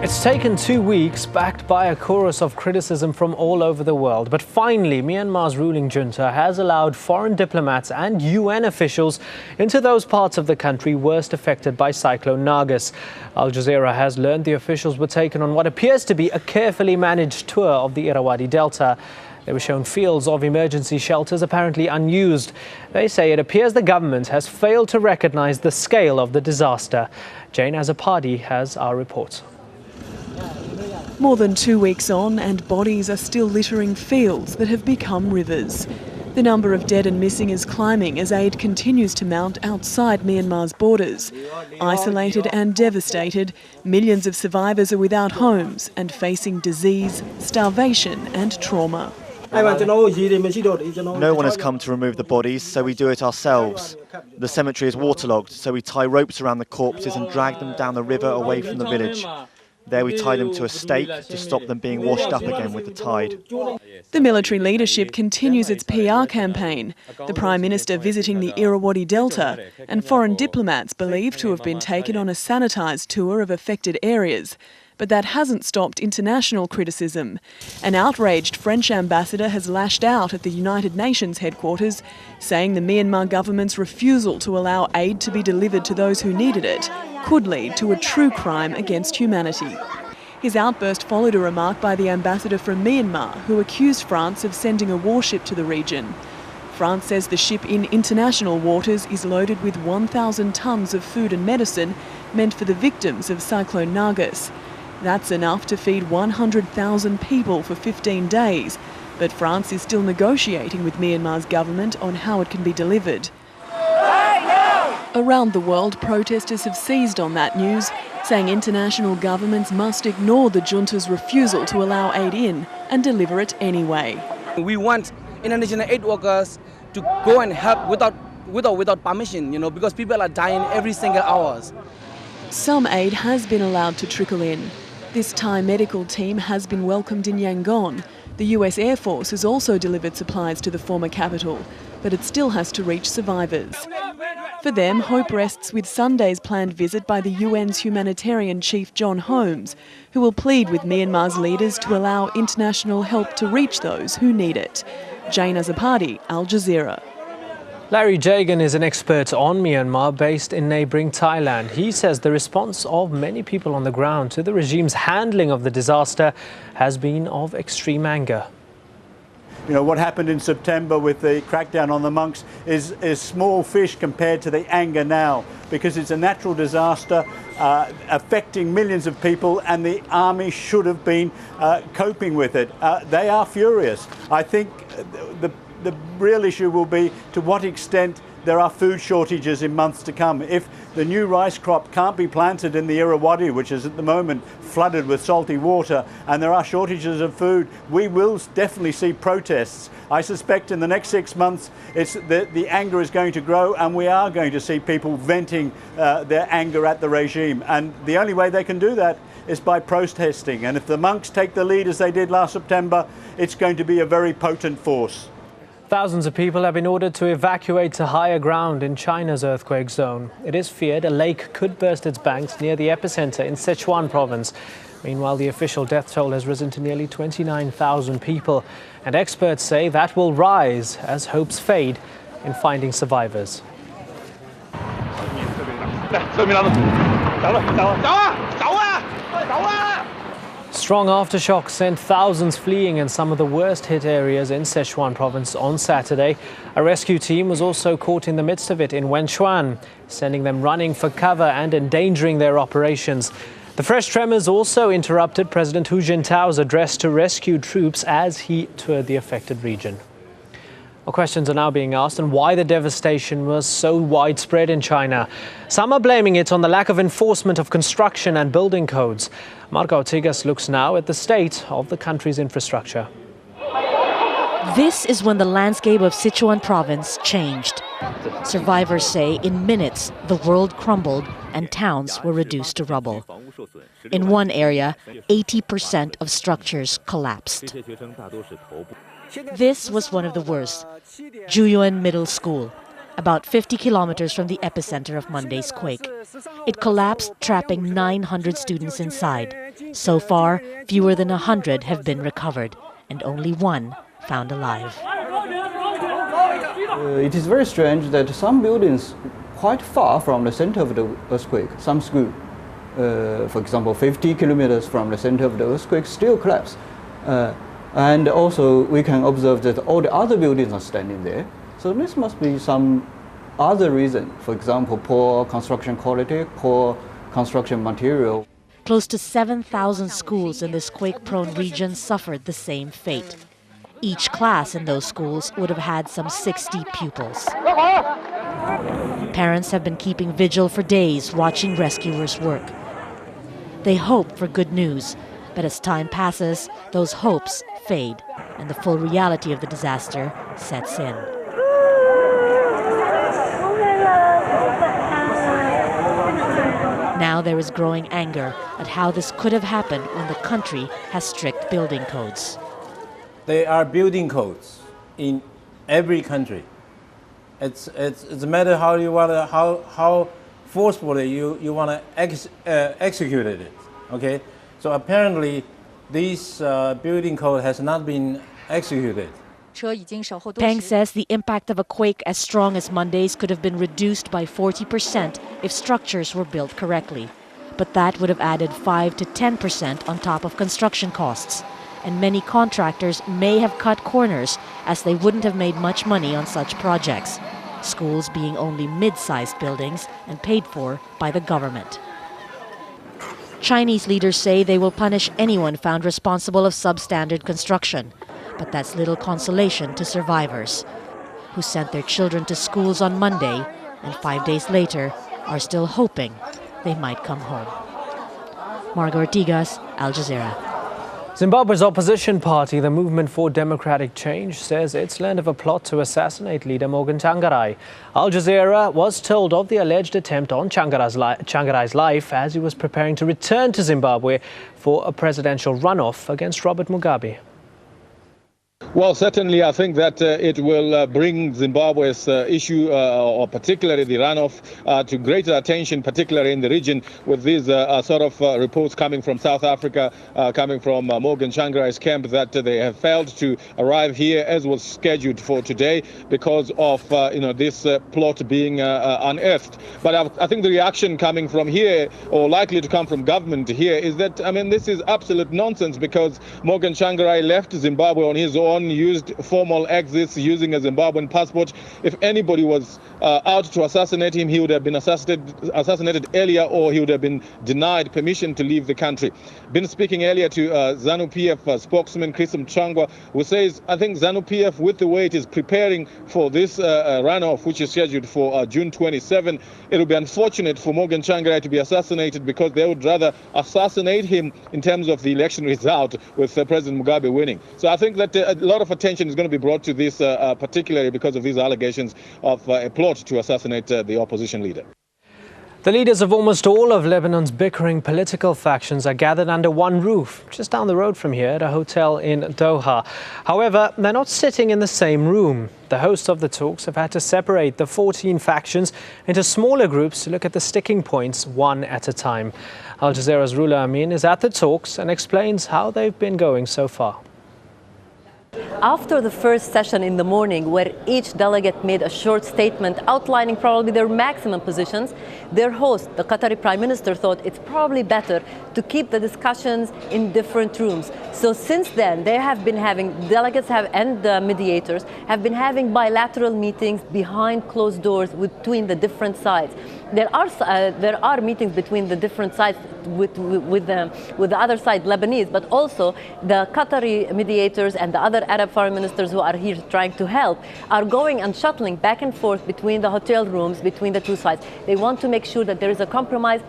It's taken 2 weeks, backed by a chorus of criticism from all over the world. But finally, Myanmar's ruling junta has allowed foreign diplomats and UN officials into those parts of the country worst affected by Cyclone Nargis. Al-Jazeera has learned the officials were taken on what appears to be a carefully managed tour of the Irrawaddy Delta. They were shown fields of emergency shelters apparently unused. They say it appears the government has failed to recognize the scale of the disaster. Jane Azapadi has our report. More than 2 weeks on, and bodies are still littering fields that have become rivers. The number of dead and missing is climbing as aid continues to mount outside Myanmar's borders. Isolated and devastated, millions of survivors are without homes and facing disease, starvation and trauma. No one has come to remove the bodies, so we do it ourselves. The cemetery is waterlogged, so we tie ropes around the corpses and drag them down the river away from the village. There we tie them to a stake to stop them being washed up again with the tide. The military leadership continues its PR campaign. The Prime Minister visiting the Irrawaddy Delta, and foreign diplomats believed to have been taken on a sanitised tour of affected areas. But that hasn't stopped international criticism. An outraged French ambassador has lashed out at the United Nations headquarters, saying the Myanmar government's refusal to allow aid to be delivered to those who needed it could lead to a true crime against humanity. His outburst followed a remark by the ambassador from Myanmar, who accused France of sending a warship to the region. France says the ship in international waters is loaded with 1,000 tonnes of food and medicine meant for the victims of Cyclone Nargis. That's enough to feed 100,000 people for 15 days, but France is still negotiating with Myanmar's government on how it can be delivered. Around the world, protesters have seized on that news, saying international governments must ignore the junta's refusal to allow aid in and deliver it anyway. We want international aid workers to go and help without permission, because people are dying every single hour. Some aid has been allowed to trickle in. This Thai medical team has been welcomed in Yangon. The US Air Force has also delivered supplies to the former capital, but it still has to reach survivors. For them, hope rests with Sunday's planned visit by the UN's humanitarian chief John Holmes, who will plead with Myanmar's leaders to allow international help to reach those who need it. Jane Azapadi, Al Jazeera. Larry Jagan is an expert on Myanmar based in neighbouring Thailand. He says the response of many people on the ground to the regime's handling of the disaster has been of extreme anger. What happened in September with the crackdown on the monks is small fish compared to the anger now, because it's a natural disaster affecting millions of people, and the army should have been coping with it. They are furious. I think the real issue will be to what extent there are food shortages in months to come. If the new rice crop can't be planted in the Irrawaddy, which is at the moment flooded with salty water, and there are shortages of food, we will definitely see protests. I suspect in the next 6 months the anger is going to grow, and we are going to see people venting their anger at the regime. And the only way they can do that is by protesting. And if the monks take the lead as they did last September, it's going to be a very potent force. Thousands of people have been ordered to evacuate to higher ground in China's earthquake zone. It is feared a lake could burst its banks near the epicenter in Sichuan province. Meanwhile, the official death toll has risen to nearly 29,000 people, and experts say that will rise as hopes fade in finding survivors. Strong aftershocks sent thousands fleeing in some of the worst-hit areas in Sichuan province on Saturday. A rescue team was also caught in the midst of it in Wenchuan, sending them running for cover and endangering their operations. The fresh tremors also interrupted President Hu Jintao's address to rescue troops as he toured the affected region. Well, questions are now being asked on why the devastation was so widespread in China. Some are blaming it on the lack of enforcement of construction and building codes. Marco Tigas looks now at the state of the country's infrastructure. This is when the landscape of Sichuan province changed. Survivors say in minutes the world crumbled and towns were reduced to rubble. In one area, 80% of structures collapsed. This was one of the worst, Juyuan Middle School. about 50 kilometers from the epicenter of Monday's quake. It collapsed, trapping 900 students inside. So far, fewer than 100 have been recovered, and only one found alive. It is very strange that some buildings quite far from the center of the earthquake, some school, for example, 50 kilometers from the center of the earthquake, still collapsed. And also we can observe that all the other buildings are standing there. So this must be some other reason, for example, poor construction quality, poor construction material. Close to 7,000 schools in this quake-prone region suffered the same fate. Each class in those schools would have had some 60 pupils. Parents have been keeping vigil for days, watching rescuers work. They hope for good news, but as time passes, those hopes fade, and the full reality of the disaster sets in. Now there is growing anger at how this could have happened when the country has strict building codes. There are building codes in every country. It's a matter how you want to how forcefully you want to execute it. Okay, so apparently this building code has not been executed. Peng says the impact of a quake as strong as Monday's could have been reduced by 40% if structures were built correctly. But that would have added 5 to 10% on top of construction costs. And many contractors may have cut corners as they wouldn't have made much money on such projects, schools being only mid-sized buildings and paid for by the government. Chinese leaders say they will punish anyone found responsible of substandard construction. But that's little consolation to survivors, who sent their children to schools on Monday and 5 days later are still hoping they might come home. Margot Ortigas, Al Jazeera. Zimbabwe's opposition party, the Movement for Democratic Change, says it's learned of a plot to assassinate leader Morgan Tsvangirai. Al Jazeera was told of the alleged attempt on Tsvangarai's life as he was preparing to return to Zimbabwe for a presidential runoff against Robert Mugabe. Well, certainly I think that it will bring Zimbabwe's issue, or particularly the runoff, to greater attention, particularly in the region, with these sort of reports coming from South Africa, coming from Morgan Tsvangarai's camp, that they have failed to arrive here as was scheduled for today because of this plot being unearthed. But I think the reaction coming from here, or likely to come from government here, is that, I mean, this is absolute nonsense, because Morgan Tsvangirai left Zimbabwe on his own, used formal exits using a Zimbabwean passport. If anybody was out to assassinate him, he would have been assassinated earlier, or he would have been denied permission to leave the country. Been speaking earlier to ZANU-PF spokesman Chris Mchangwa, who says, I think ZANU-PF, with the way it is preparing for this runoff, which is scheduled for June 27, it will be unfortunate for Morgan Tsvangirai to be assassinated, because they would rather assassinate him in terms of the election result, with President Mugabe winning. So I think that a lot of attention is going to be brought to this, particularly because of these allegations of a plot to assassinate the opposition leader. The leaders of almost all of Lebanon's bickering political factions are gathered under one roof, just down the road from here at a hotel in Doha. However, they're not sitting in the same room. The hosts of the talks have had to separate the 14 factions into smaller groups to look at the sticking points one at a time. Al Jazeera's Rula Amin is at the talks and explains how they've been going so far. After the first session in the morning, where each delegate made a short statement outlining probably their maximum positions, their host, the Qatari Prime Minister, thought it's probably better to keep the discussions in different rooms. So since then, they have been having, and the mediators have been having bilateral meetings behind closed doors between the different sides. There are meetings between the different sides with the other side, Lebanese, but also the Qatari mediators and the other Arab foreign ministers who are here trying to help are going and shuttling back and forth between the hotel rooms, between the two sides. They want to make sure that there is a compromise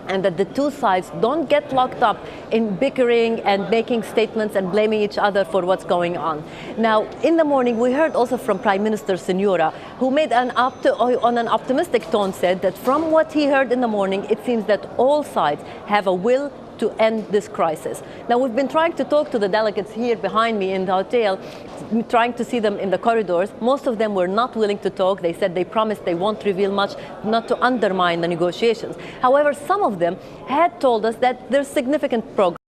and that the two sides don't get locked up in bickering and making statements and blaming each other for what's going on. Now, in the morning, we heard also from Prime Minister Senora, who made on an optimistic tone said that from what he heard in the morning, it seems that all sides have a will to end this crisis. Now, we've been trying to talk to the delegates here behind me in the hotel, trying to see them in the corridors. Most of them were not willing to talk. They said they promised they won't reveal much, not to undermine the negotiations. However, some of them had told us that there's significant progress.